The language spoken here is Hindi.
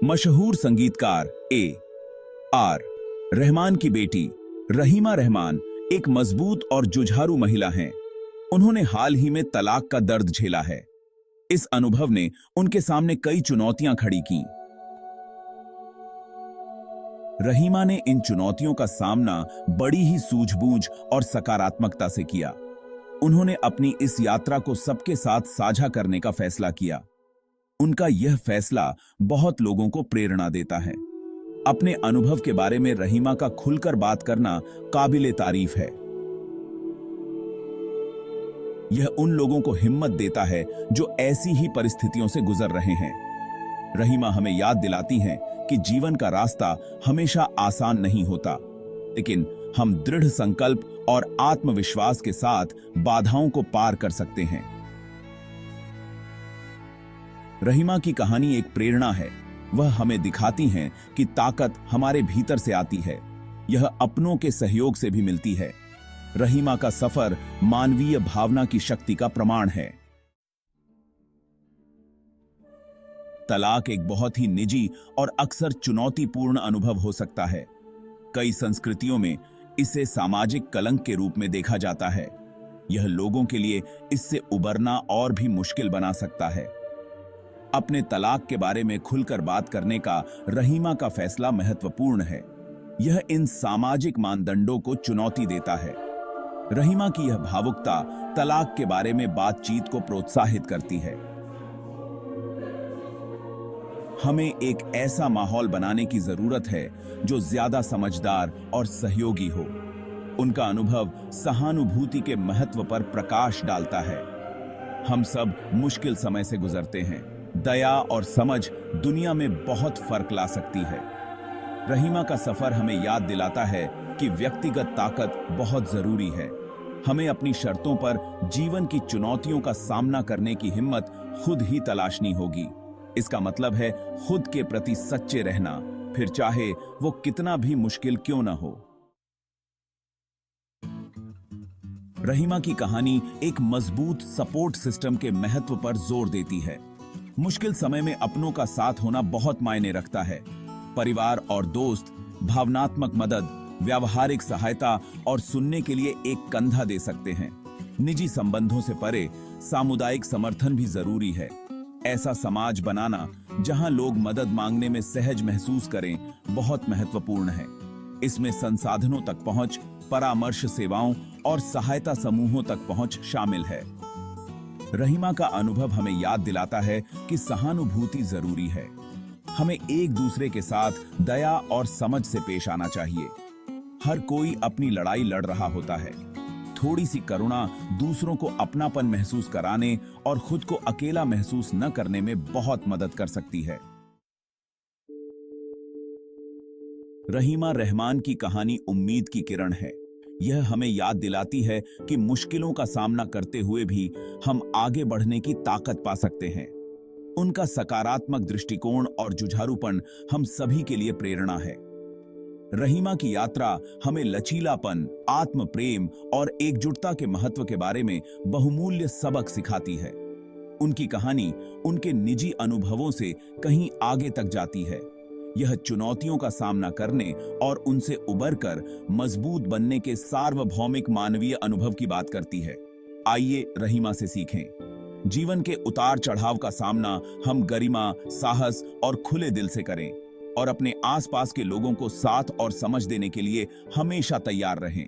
मशहूर संगीतकार ए आर रहमान की बेटी रहीमा रहमान एक मजबूत और जुझारू महिला हैं। उन्होंने हाल ही में तलाक का दर्द झेला है। इस अनुभव ने उनके सामने कई चुनौतियां खड़ी की। रहीमा ने इन चुनौतियों का सामना बड़ी ही सूझबूझ और सकारात्मकता से किया। उन्होंने अपनी इस यात्रा को सबके साथ साझा करने का फैसला किया। उनका यह फैसला बहुत लोगों को प्रेरणा देता है। अपने अनुभव के बारे में रहीमा का खुलकर बात करना काबिले तारीफ है। यह उन लोगों को हिम्मत देता है जो ऐसी ही परिस्थितियों से गुजर रहे हैं। रहीमा हमें याद दिलाती हैं कि जीवन का रास्ता हमेशा आसान नहीं होता, लेकिन हम दृढ़ संकल्प और आत्मविश्वास के साथ बाधाओं को पार कर सकते हैं। रहीमा की कहानी एक प्रेरणा है। वह हमें दिखाती हैं कि ताकत हमारे भीतर से आती है, यह अपनों के सहयोग से भी मिलती है। रहीमा का सफर मानवीय भावना की शक्ति का प्रमाण है। तलाक एक बहुत ही निजी और अक्सर चुनौतीपूर्ण अनुभव हो सकता है। कई संस्कृतियों में इसे सामाजिक कलंक के रूप में देखा जाता है। यह लोगों के लिए इससे उबरना और भी मुश्किल बना सकता है। अपने तलाक के बारे में खुलकर बात करने का रहीमा का फैसला महत्वपूर्ण है। यह इन सामाजिक मानदंडों को चुनौती देता है। रहीमा की यह भावुकता तलाक के बारे में बातचीत को प्रोत्साहित करती है। हमें एक ऐसा माहौल बनाने की जरूरत है जो ज्यादा समझदार और सहयोगी हो। उनका अनुभव सहानुभूति के महत्व पर प्रकाश डालता है। हम सब मुश्किल समय से गुजरते हैं। दया और समझ दुनिया में बहुत फर्क ला सकती है। रहीमा का सफर हमें याद दिलाता है कि व्यक्तिगत ताकत बहुत जरूरी है। हमें अपनी शर्तों पर जीवन की चुनौतियों का सामना करने की हिम्मत खुद ही तलाशनी होगी। इसका मतलब है खुद के प्रति सच्चे रहना, फिर चाहे वो कितना भी मुश्किल क्यों ना हो। रहीमा की कहानी एक मजबूत सपोर्ट सिस्टम के महत्व पर जोर देती है। मुश्किल समय में अपनों का साथ होना बहुत मायने रखता है। परिवार और दोस्त भावनात्मक मदद, व्यावहारिक सहायता और सुनने के लिए एक कंधा दे सकते हैं। निजी संबंधों से परे सामुदायिक समर्थन भी जरूरी है। ऐसा समाज बनाना जहां लोग मदद मांगने में सहज महसूस करें, बहुत महत्वपूर्ण है। इसमें संसाधनों तक पहुंच, परामर्श सेवाओं और सहायता समूहों तक पहुंच शामिल है। रहीमा का अनुभव हमें याद दिलाता है कि सहानुभूति जरूरी है। हमें एक दूसरे के साथ दया और समझ से पेश आना चाहिए। हर कोई अपनी लड़ाई लड़ रहा होता है। थोड़ी सी करुणा दूसरों को अपनापन महसूस कराने और खुद को अकेला महसूस न करने में बहुत मदद कर सकती है। रहीमा रहमान की कहानी उम्मीद की किरण है। यह हमें याद दिलाती है कि मुश्किलों का सामना करते हुए भी हम आगे बढ़ने की ताकत पा सकते हैं। उनका सकारात्मक दृष्टिकोण और जुझारूपन हम सभी के लिए प्रेरणा है। रहीमा की यात्रा हमें लचीलापन, आत्म प्रेम और एकजुटता के महत्व के बारे में बहुमूल्य सबक सिखाती है। उनकी कहानी उनके निजी अनुभवों से कहीं आगे तक जाती है। यह चुनौतियों का सामना करने और उनसे उबरकर मजबूत बनने के सार्वभौमिक मानवीय अनुभव की बात करती है। आइए रहीमा से सीखें। जीवन के उतार चढ़ाव का सामना हम गरिमा, साहस और खुले दिल से करें और अपने आसपास के लोगों को साथ और समझ देने के लिए हमेशा तैयार रहें।